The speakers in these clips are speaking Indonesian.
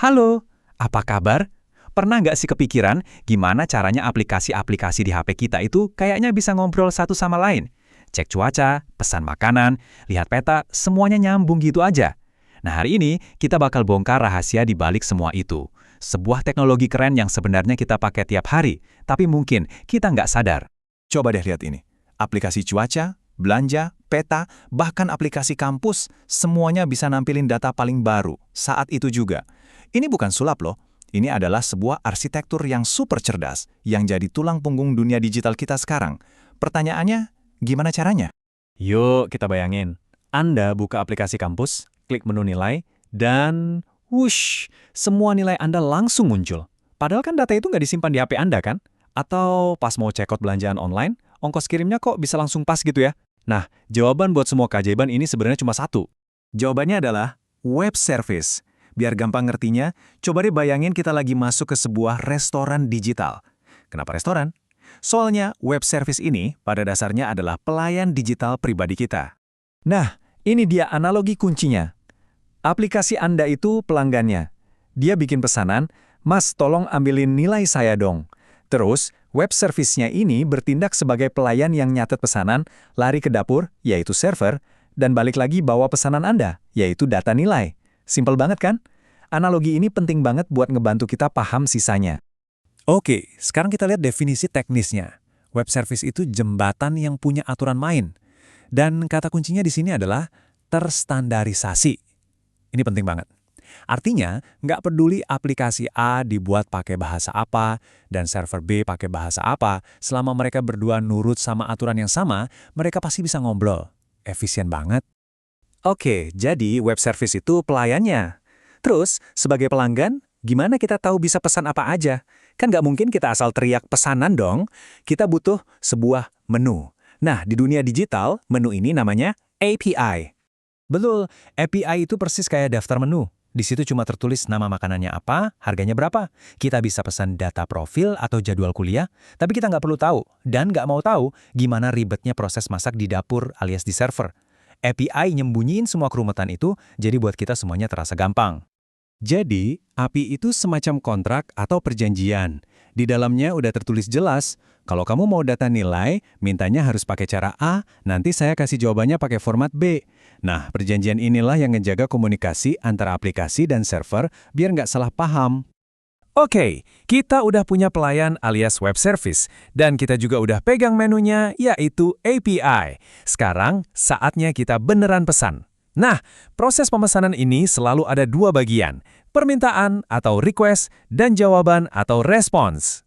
Halo, apa kabar? Pernah nggak sih kepikiran gimana caranya aplikasi-aplikasi di HP kita itu kayaknya bisa ngobrol satu sama lain? Cek cuaca, pesan makanan, lihat peta, semuanya nyambung gitu aja. Nah hari ini kita bakal bongkar rahasia di balik semua itu. Sebuah teknologi keren yang sebenarnya kita pakai tiap hari, tapi mungkin kita nggak sadar. Coba deh lihat ini. Aplikasi cuaca, belanja, peta, bahkan aplikasi kampus, semuanya bisa nampilin data paling baru saat itu juga. Ini bukan sulap loh. Ini adalah sebuah arsitektur yang super cerdas, yang jadi tulang punggung dunia digital kita sekarang. Pertanyaannya, gimana caranya? Yuk kita bayangin, Anda buka aplikasi kampus, klik menu nilai, dan wush, semua nilai Anda langsung muncul. Padahal kan data itu nggak disimpan di HP Anda kan? Atau pas mau cekot belanjaan online, ongkos kirimnya kok bisa langsung pas gitu ya? Nah, jawaban buat semua keajaiban ini sebenarnya cuma satu. Jawabannya adalah web service. Biar gampang ngertinya, coba deh bayangin kita lagi masuk ke sebuah restoran digital. Kenapa restoran? Soalnya web service ini pada dasarnya adalah pelayan digital pribadi kita. Nah, ini dia analogi kuncinya. Aplikasi Anda itu pelanggannya. Dia bikin pesanan, "Mas, tolong ambilin nilai saya dong." Terus, web service-nya ini bertindak sebagai pelayan yang nyatet pesanan, lari ke dapur, yaitu server, dan balik lagi bawa pesanan Anda, yaitu data nilai. Simpel banget kan? Analogi ini penting banget buat ngebantu kita paham sisanya. Oke, sekarang kita lihat definisi teknisnya. Web service itu jembatan yang punya aturan main. Dan kata kuncinya di sini adalah terstandarisasi. Ini penting banget. Artinya, nggak peduli aplikasi A dibuat pakai bahasa apa dan server B pakai bahasa apa, selama mereka berdua nurut sama aturan yang sama, mereka pasti bisa ngobrol. Efisien banget. Oke, jadi web service itu pelayannya. Terus, sebagai pelanggan, gimana kita tahu bisa pesan apa aja? Kan nggak mungkin kita asal teriak pesanan dong. Kita butuh sebuah menu. Nah, di dunia digital, menu ini namanya API. Betul, API itu persis kayak daftar menu. Di situ cuma tertulis nama makanannya apa, harganya berapa. Kita bisa pesan data profil atau jadwal kuliah, tapi kita nggak perlu tahu dan nggak mau tahu gimana ribetnya proses masak di dapur alias di server. API nyembunyiin semua kerumetan itu, jadi buat kita semuanya terasa gampang. Jadi, API itu semacam kontrak atau perjanjian. Di dalamnya udah tertulis jelas, kalau kamu mau data nilai, mintanya harus pakai cara A, nanti saya kasih jawabannya pakai format B. Nah, perjanjian inilah yang ngejaga komunikasi antara aplikasi dan server biar nggak salah paham. Oke, kita udah punya pelayan alias web service, dan kita juga udah pegang menunya, yaitu API. Sekarang, saatnya kita beneran pesan. Nah, proses pemesanan ini selalu ada dua bagian, permintaan atau request, dan jawaban atau response.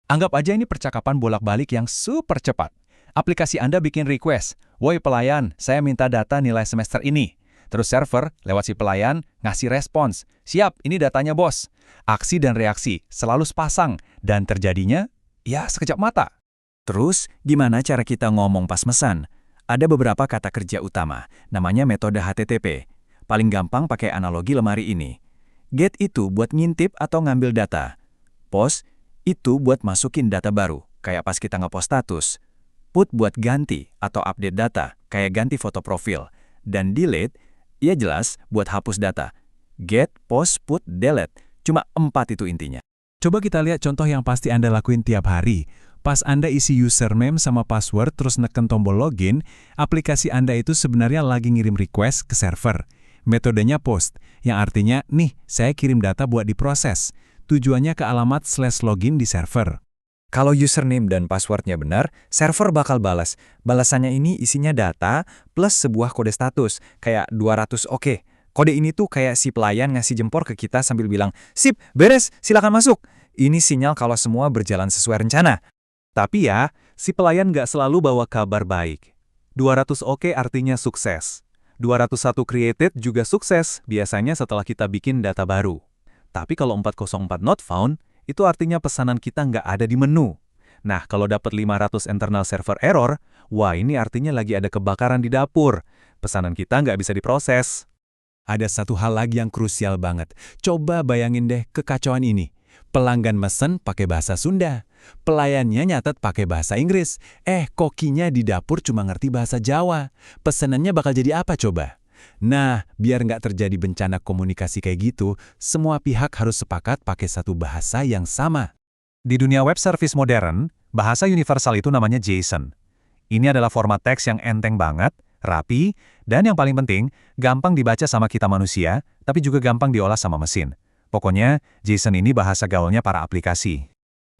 Anggap aja ini percakapan bolak-balik yang super cepat. Aplikasi Anda bikin request, "Woi pelayan, saya minta data nilai semester ini." Terus server, lewat si pelayan, ngasih respons. "Siap, ini datanya bos." Aksi dan reaksi selalu sepasang, dan terjadinya, ya sekejap mata. Terus, gimana cara kita ngomong pas mesan? Ada beberapa kata kerja utama, namanya metode HTTP. Paling gampang pakai analogi lemari ini. Get itu buat ngintip atau ngambil data. Post itu buat masukin data baru, kayak pas kita ngepost status. Put buat ganti atau update data, kayak ganti foto profil. Dan delete, ya jelas buat hapus data. Get, post, put, delete. Cuma 4 itu intinya. Coba kita lihat contoh yang pasti Anda lakuin tiap hari. Pas Anda isi username sama password terus neken tombol login, aplikasi Anda itu sebenarnya lagi ngirim request ke server. Metodenya post, yang artinya, nih, saya kirim data buat diproses. Tujuannya ke alamat /login di server. Kalau username dan passwordnya benar, server bakal balas. Balasannya ini isinya data plus sebuah kode status, kayak 200 oke. Kode ini tuh kayak si pelayan ngasih jempol ke kita sambil bilang, "Sip, beres, silakan masuk." Ini sinyal kalau semua berjalan sesuai rencana. Tapi ya, si pelayan nggak selalu bawa kabar baik. 200 oke artinya sukses. 201 created juga sukses, biasanya setelah kita bikin data baru. Tapi kalau 404 not found, itu artinya pesanan kita nggak ada di menu. Nah, kalau dapat 500 internal server error, wah ini artinya lagi ada kebakaran di dapur. Pesanan kita nggak bisa diproses. Ada satu hal lagi yang krusial banget. Coba bayangin deh kekacauan ini. Pelanggan mesen pakai bahasa Sunda. Pelayannya nyatet pakai bahasa Inggris. Kokinya di dapur cuma ngerti bahasa Jawa. Pesanannya bakal jadi apa coba? Nah, biar nggak terjadi bencana komunikasi kayak gitu, semua pihak harus sepakat pakai satu bahasa yang sama. Di dunia web service modern, bahasa universal itu namanya JSON. Ini adalah format teks yang enteng banget, rapi, dan yang paling penting, gampang dibaca sama kita manusia, tapi juga gampang diolah sama mesin. Pokoknya, JSON ini bahasa gaulnya para aplikasi.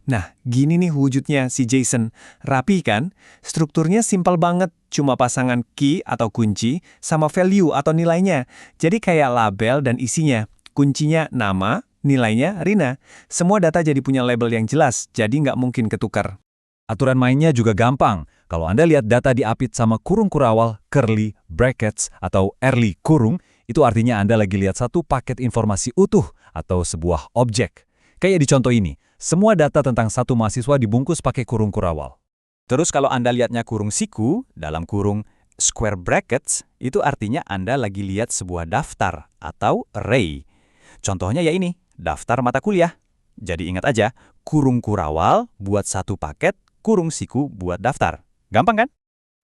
Nah, gini nih wujudnya si JSON. Rapi kan? Strukturnya simpel banget, cuma pasangan key atau kunci sama value atau nilainya. Jadi kayak label dan isinya. Kuncinya nama, nilainya Rina. Semua data jadi punya label yang jelas, jadi nggak mungkin ketukar. Aturan mainnya juga gampang. Kalau Anda lihat data diapit sama kurung kurawal, curly, brackets, atau early kurung, itu artinya Anda lagi lihat satu paket informasi utuh atau sebuah objek. Kayak di contoh ini, semua data tentang satu mahasiswa dibungkus pakai kurung kurawal. Terus kalau Anda lihatnya kurung siku, dalam kurung square brackets, itu artinya Anda lagi lihat sebuah daftar atau array. Contohnya ya ini, daftar mata kuliah. Jadi ingat aja, kurung kurawal buat satu paket, kurung siku buat daftar. Gampang kan?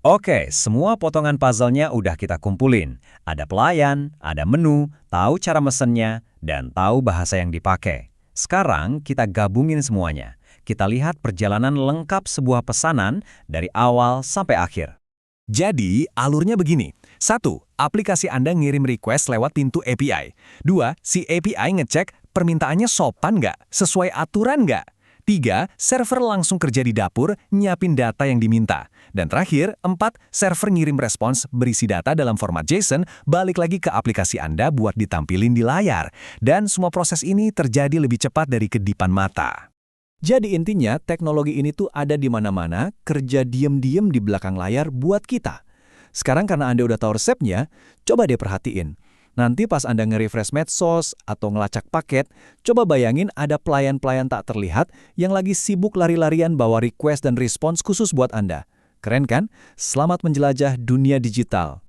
Oke, semua potongan puzzle-nya udah kita kumpulin. Ada pelayan, ada menu, tahu cara mesennya, dan tahu bahasa yang dipakai. Sekarang kita gabungin semuanya. Kita lihat perjalanan lengkap sebuah pesanan dari awal sampai akhir. Jadi, alurnya begini. 1. Aplikasi Anda ngirim request lewat pintu API. 2. Si API ngecek permintaannya sopan nggak? Sesuai aturan nggak? 3. Server langsung kerja di dapur, nyiapin data yang diminta. Dan terakhir, 4. Server ngirim respons berisi data dalam format JSON, balik lagi ke aplikasi Anda buat ditampilin di layar. Dan semua proses ini terjadi lebih cepat dari kedipan mata. Jadi intinya, teknologi ini tuh ada di mana-mana, kerja diem-diem di belakang layar buat kita. Sekarang karena Anda udah tahu resepnya, coba deh perhatiin. Nanti pas Anda nge-refresh medsos atau ngelacak paket, coba bayangin ada pelayan-pelayan tak terlihat yang lagi sibuk lari-larian bawa request dan respons khusus buat Anda. Keren kan? Selamat menjelajah dunia digital.